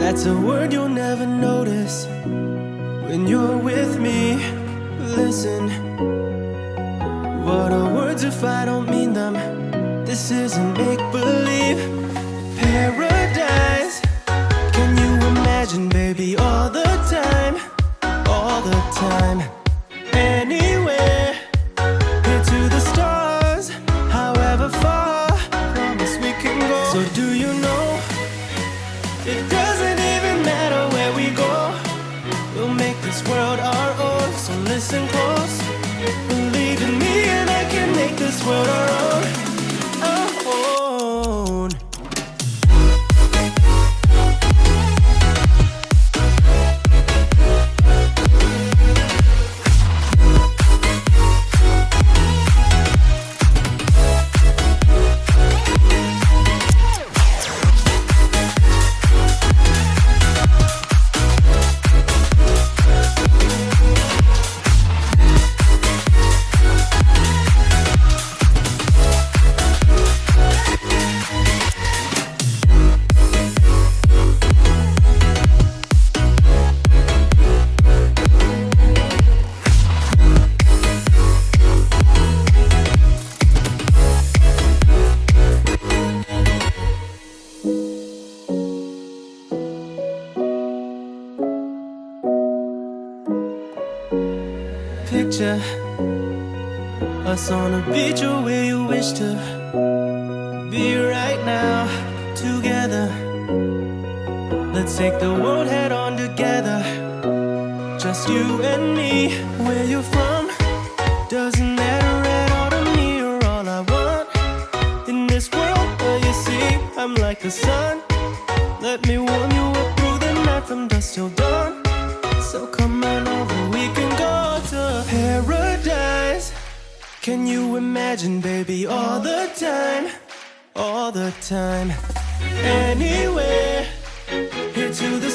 That's a word you'll never notice when you're with me. Listen, what are words if I don't mean them? This isn't make-believe. Paradise, can you imagine, baby, all the time, all the time. Anywhere, here to the stars, however far, promise we can go. So do you know, it doesn't even matter where we go, we'll make this world our own. So listen close, believe in me and I can make this world our own, our own. Picture us on a beach or where you wish to be right now, together. Let's take the world head on together, just you and me. Where you're from doesn't matter at all to me. You're all I want in this world. Where you see, I'm like the sun. Let me warm you up through the night from dusk till dawn. So come on over, we can go to paradise. Can you imagine, baby, all the time, all the time. Anywhere, here to the